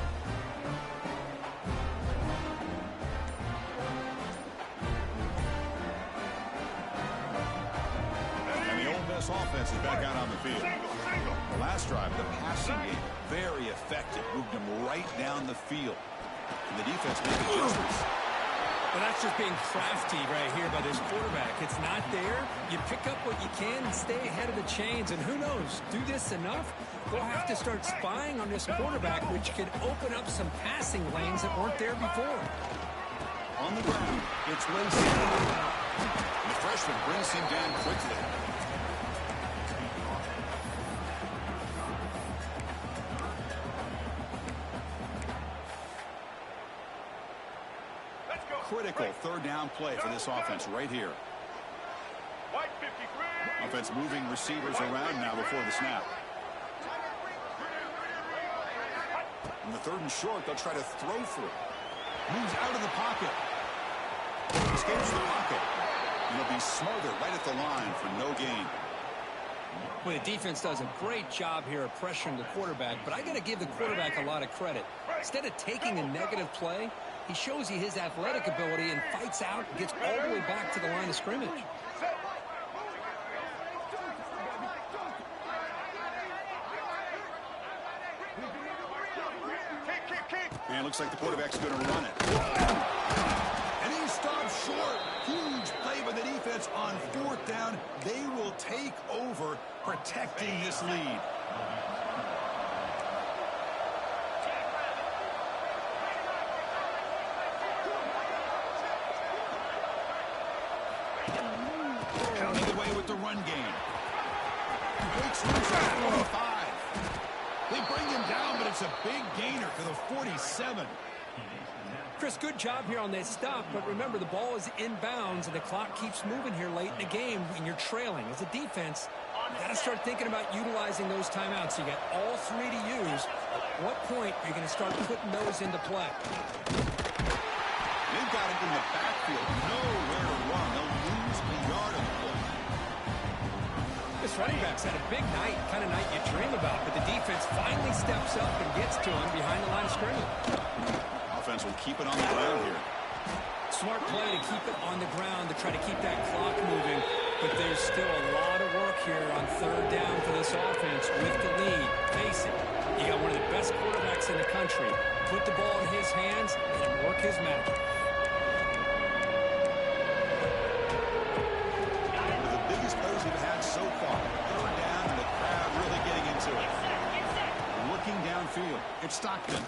Offense is back out on the field. The last drive, the passing game, very effective. Moved him right down the field. And the defense made adjustments. Well, that's just being crafty right here by this quarterback. It's not there. You pick up what you can and stay ahead of the chains. And who knows, do this enough, we'll have to start spying on this quarterback, which could open up some passing lanes that weren't there before. On the ground, it's Winston. And the freshman brings him down quickly. Critical third down play for this offense right here. Offense moving receivers around now before the snap. In the third and short, they'll try to throw for it. Moves out of the pocket. Escapes the pocket. And he'll be smothered right at the line for no gain. Well, the defense does a great job here of pressuring the quarterback, but I got to give the quarterback a lot of credit. Instead of taking a negative play, he shows you his athletic ability and fights out and gets all the way back to the line of scrimmage. And looks like the quarterback's going to run it. And he stops short. Huge play by the defense on fourth down. They will take over, protecting this lead. Counting away with the run game. Breaks loose at 45. They bring him down, but it's a big gainer to the 47. Chris, good job here on that stop, but remember, the ball is inbounds, and the clock keeps moving here late in the game, and you're trailing. As a defense, you got to start thinking about utilizing those timeouts. You got all three to use. At what point are you going to start putting those into play? They've got it in the backfield. Nowhere to run. They'll lose a yard of the play. this running back's had a big night, kind of night you dream about, but the defense finally steps up and gets to him behind the line of scrimmage. Offense will keep it on the ground here. Smart play to keep it on the ground to try to keep that clock moving, but there's still a lot of work here on third down for this offense with the lead. Face it, you got one of the best quarterbacks in the country. Put the ball in his hands and work his magic. So far, third down, and the crowd really getting into it. Looking downfield, it's Stockton.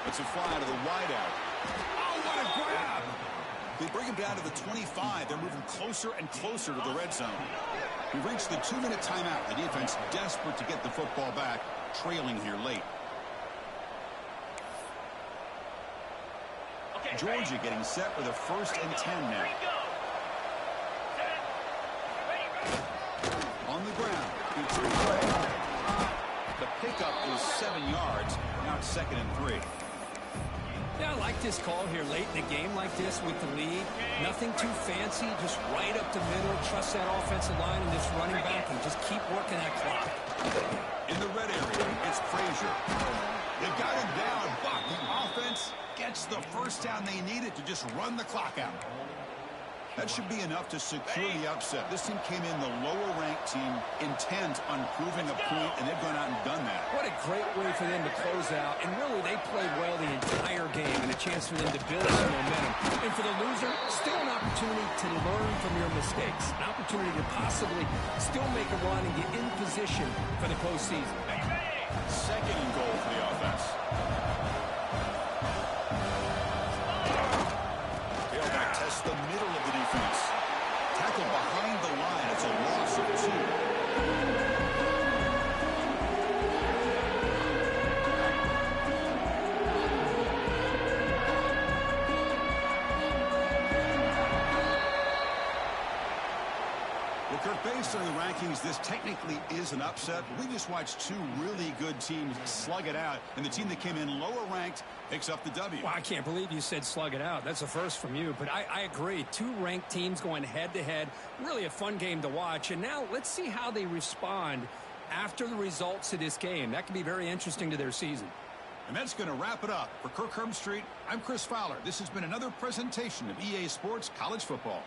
It's a fly to the wideout. Oh, what a grab! They bring him down to the 25. They're moving closer and closer to the red zone. We've reached the 2-minute timeout. The defense desperate to get the football back, trailing here late. Georgia getting set with a 1st and 10 now. On the ground, it's away. The pickup is 7 yards. Now it's 2nd and 3. Yeah, I like this call here late in a game like this with the lead. Nothing too fancy, just right up the middle. Trust that offensive line and this running back and just keep working that clock. In the red area, it's Frazier. They got him down, but the offense gets the first down they needed to just run the clock out. That should be enough to secure the upset. This team came in the lower-ranked team, intent on proving a point, and they've gone out and done that. What a great way for them to close out. And really, they played well the entire game and a chance for them to build some momentum. And for the loser, still an opportunity to learn from your mistakes. An opportunity to possibly still make a run and get in position for the postseason. 2nd and goal for the offense. Tailback tests the middle of the defense. Tackle behind the line. It's a loss of 2. Well, Kirk, based on the rankings, this technically is an upset. We just watched 2 really good teams slug it out, and the team that came in lower ranked picks up the W. Well, I can't believe you said slug it out. That's a first from you, but I agree. 2 ranked teams going head-to-head. Really a fun game to watch, and now let's see how they respond after the results of this game. That could be very interesting to their season. And that's going to wrap it up. For Kirk Herbstreit, I'm Chris Fowler. This has been another presentation of EA Sports College Football.